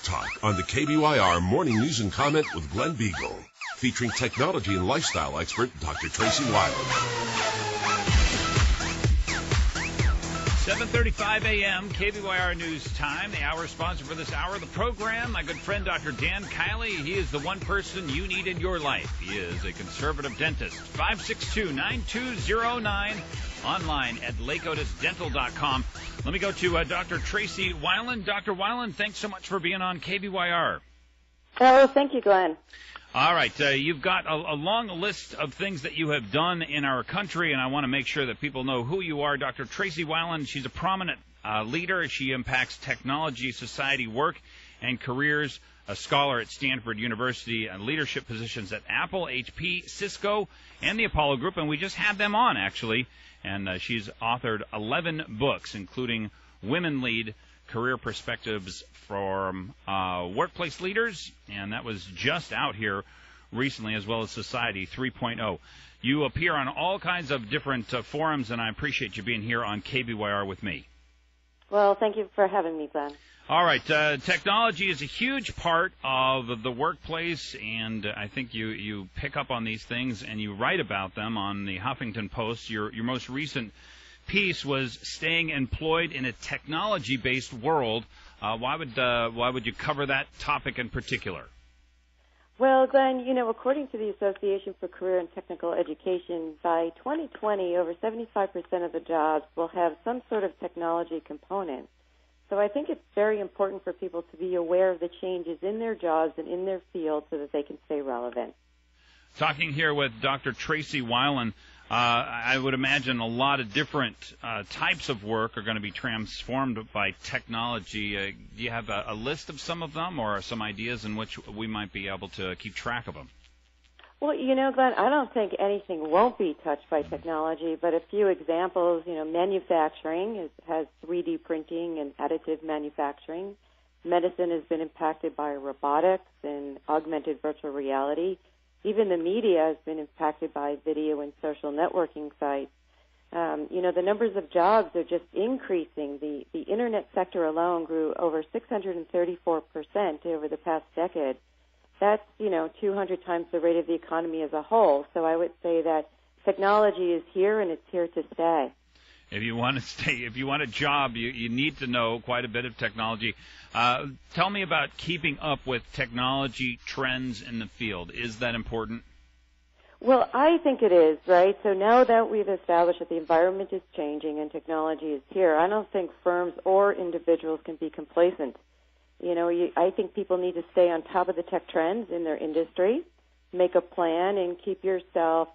Talk on the KBYR Morning News and Comment with Glen Biegel, featuring technology and lifestyle expert Dr. Tracey Wilen. 7:35 a.m. KBYR News Time. The hour sponsor for this hour of the program, my good friend Dr. Dan Kiley. He is the one person you need in your life. He is a conservative dentist. 562-9209. Online at lakeotisdental.com. Let me go to Dr. Tracey Wilen. Dr. Wilen, thanks so much for being on KBYR. Oh, thank you, Glenn. All right, you've got a long list of things that you have done in our country, and I want to make sure that people know who you are. Dr. Tracey Wilen, she's a prominent leader. She impacts technology, society, work, and careers, a scholar at Stanford University, and leadership positions at Apple, HP, Cisco, and the Apollo Group, and we just had them on, actually. And she's authored 11 books, including Women Lead, Career Perspectives from Workplace Leaders, and that was just out here recently, as well as Society 3.0. You appear on all kinds of different forums, and I appreciate you being here on KBYR with me. Well, thank you for having me, Glenn. All right, technology is a huge part of the workplace, and I think you pick up on these things and you write about them on the Huffington Post. Your most recent piece was staying employed in a technology-based world. Why would you cover that topic in particular? Well, Glenn, according to the Association for Career and Technical Education, by 2020, over 75% of the jobs will have some sort of technology component. So I think it's very important for people to be aware of the changes in their jobs and in their field so that they can stay relevant. Talking here with Dr. Tracey Wilen, I would imagine a lot of different types of work are going to be transformed by technology. Do you have a list of some of them or some ideas in which we might be able to keep track of them? Well, Glenn, I don't think anything won't be touched by technology, but a few examples, manufacturing has 3D printing and additive manufacturing. Medicine has been impacted by robotics and augmented virtual reality. Even the media has been impacted by video and social networking sites. The numbers of jobs are just increasing. The Internet sector alone grew over 634% over the past decade. That's, 200 times the rate of the economy as a whole. So I would say that technology is here and it's here to stay. If you want a job, you need to know quite a bit of technology. Tell me about keeping up with technology trends in the field. Is that important? Well, I think it is, right? So now that we've established that the environment is changing and technology is here, I don't think firms or individuals can be complacent. I think people need to stay on top of the tech trends in their industry, make a plan, and keep yourself,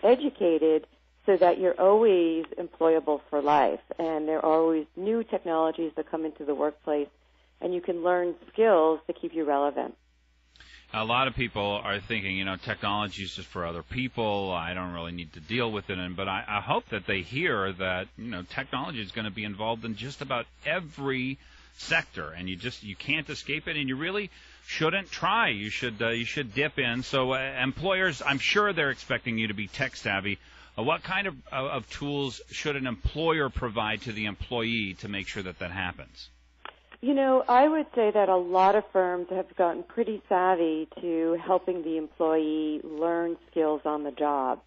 educated so that you're always employable for life. And there are always new technologies that come into the workplace, and you can learn skills to keep you relevant. A lot of people are thinking, technology is just for other people. I don't really need to deal with it. But I hope that they hear that, technology is going to be involved in just about every sector, and you can't escape it, and you really shouldn't try. You should dip in. So employers, I'm sure they're expecting you to be tech savvy. What kind of tools should an employer provide to the employee to make sure that happens? I would say that a lot of firms have gotten pretty savvy to helping the employee learn skills on the job.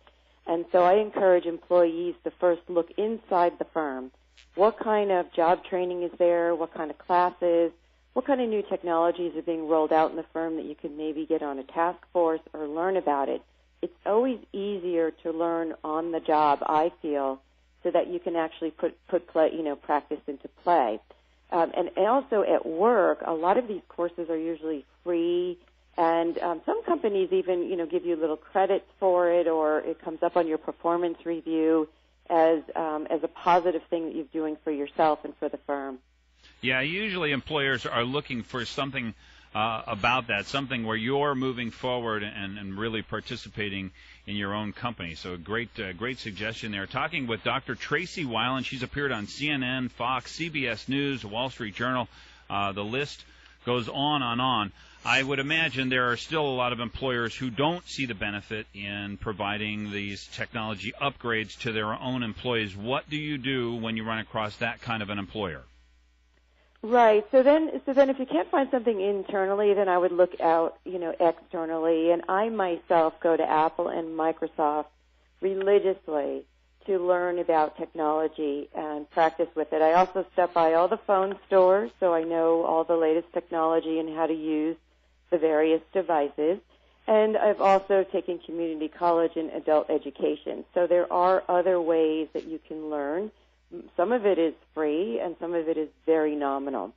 And so I encourage employees to first look inside the firm. What kind of job training is there? What kind of classes? What kind of new technologies are being rolled out in the firm that you can maybe get on a task force or learn about it? It's always easier to learn on the job, I feel, so that you can actually put practice into play. And also at work, a lot of these courses are usually free, and some companies even, give you little credits for it, or it comes up on your performance review as a positive thing that you're doing for yourself and for the firm. Yeah, usually employers are looking for something about that, something where you're moving forward and really participating in your own company. So a great suggestion there. Talking with Dr. Tracey Wilen. She's appeared on CNN, Fox, CBS News, Wall Street Journal. The list goes on and on. I would imagine there are still a lot of employers who don't see the benefit in providing these technology upgrades to their own employees. What do you do when you run across that kind of an employer? Right. So then if you can't find something internally, then I would look out, externally. And I myself go to Apple and Microsoft religiously to learn about technology and practice with it. I also stop by all the phone stores, so I know all the latest technology and how to use the various devices. And I've also taken community college and adult education. So there are other ways that you can learn. Some of it is free, and some of it is very nominal.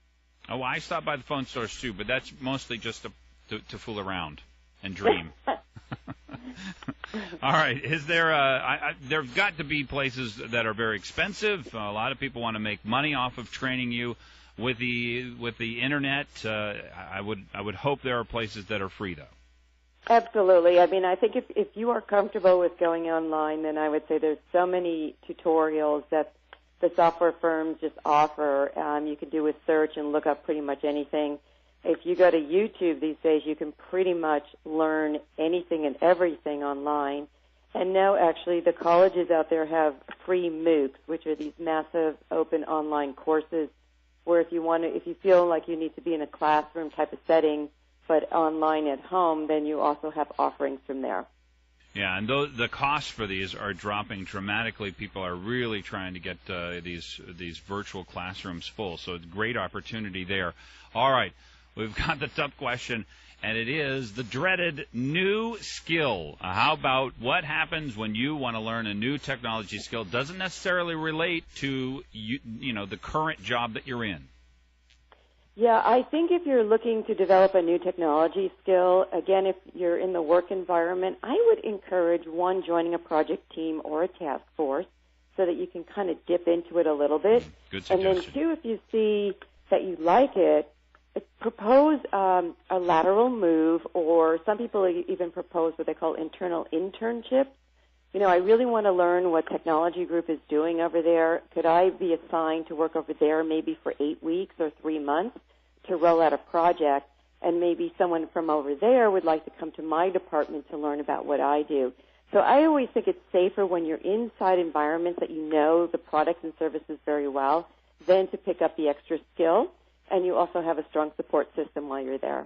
Oh, I stop by the phone stores, too, but that's mostly just to fool around and dream. All right. Is there there've got to be places that are very expensive. A lot of people want to make money off of training you with the Internet. I would hope there are places that are free, though. Absolutely. I mean, I think if you are comfortable with going online, then I would say there's so many tutorials that the software firms just offer. You can do a search and look up pretty much anything. If you go to YouTube these days, you can pretty much learn anything and everything online. And now, actually, the colleges out there have free MOOCs, which are these massive open online courses where if you feel like you need to be in a classroom type of setting, but online at home, then you also have offerings from there. Yeah, and the costs for these are dropping dramatically. People are really trying to get these virtual classrooms full, so it's a great opportunity there. All right, we've got the tough question, and it is the dreaded new skill. How about what happens when you want to learn a new technology skill? Doesn't necessarily relate to the current job that you're in. Yeah, I think if you're looking to develop a new technology skill, again, if you're in the work environment, I would encourage, one, joining a project team or a task force so that you can kind of dip into it a little bit. Good suggestion. And then, two, if you see that you like it, propose a lateral move, or some people even propose what they call internal internships. I really want to learn what technology group is doing over there. Could I be assigned to work over there maybe for 8 weeks or 3 months to roll out a project, and maybe someone from over there would like to come to my department to learn about what I do. So I always think it's safer when you're inside environments that you know the products and services very well than to pick up the extra skill, and you also have a strong support system while you're there.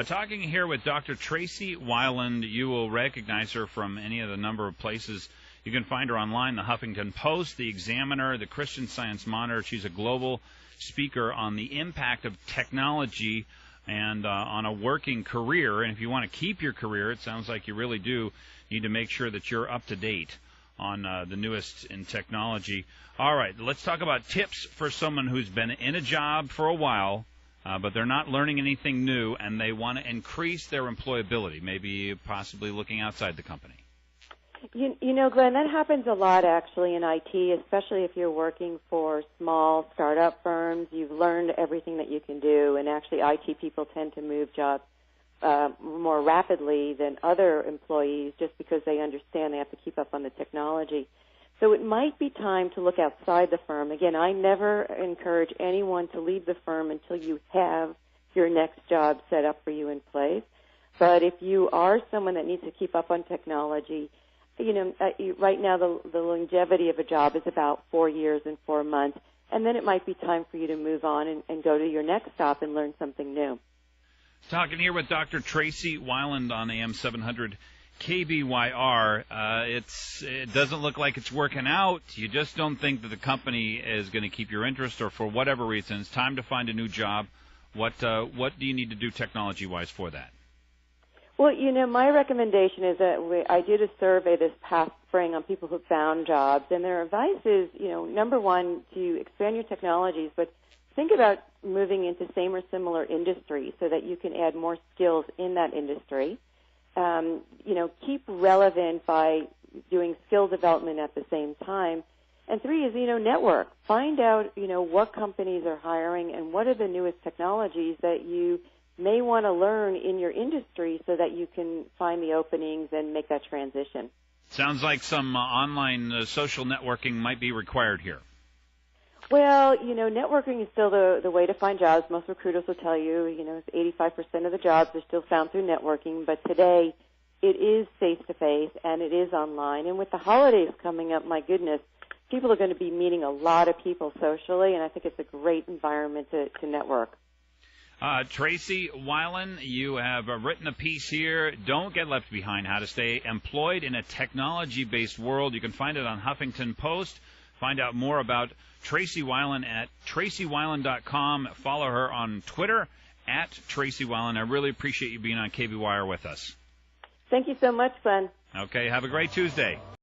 Talking here with Dr. Tracey Wilen. You will recognize her from any of the number of places. You can find her online, the Huffington Post, the Examiner, the Christian Science Monitor. She's a global speaker on the impact of technology and on a working career. And if you want to keep your career, it sounds like you really do need to make sure that you're up to date on the newest in technology. All right, let's talk about tips for someone who's been in a job for a while, but they're not learning anything new, and they want to increase their employability, maybe possibly looking outside the company. Glenn, that happens a lot actually in IT, especially if you're working for small startup firms. You've learned everything that you can do, and actually IT people tend to move jobs more rapidly than other employees just because they understand they have to keep up on the technology. So it might be time to look outside the firm. Again, I never encourage anyone to leave the firm until you have your next job set up for you in place. But if you are someone that needs to keep up on technology, right now the longevity of a job is about 4 years and 4 months, and then it might be time for you to move on and go to your next stop and learn something new. Talking here with Dr. Tracey Wilen on AM700 KBYR. It doesn't look like it's working out. You just don't think that the company is going to keep your interest, or for whatever reason, it's time to find a new job. What do you need to do technology-wise for that? Well, my recommendation is that I did a survey this past spring on people who found jobs, and their advice is, number one, to expand your technologies, but think about moving into same or similar industry so that you can add more skills in that industry. Keep relevant by doing skill development at the same time. And three is, network. Find out, what companies are hiring and what are the newest technologies that you may want to learn in your industry so that you can find the openings and make that transition. Sounds like some online social networking might be required here. Well, networking is still the way to find jobs. Most recruiters will tell you, 85% of the jobs are still found through networking, but today it is face-to-face and it is online. And with the holidays coming up, my goodness, people are going to be meeting a lot of people socially, and I think it's a great environment to network. Tracey Wilen, you have written a piece here, Don't Get Left Behind, How to Stay Employed in a Technology-Based World. You can find it on Huffington Post. Find out more about Tracey Wilen at TraceyWilen.com. Follow her on Twitter at Tracey Wilen. I really appreciate you being on KBYR with us. Thank you so much, Glenn. Okay, have a great Tuesday.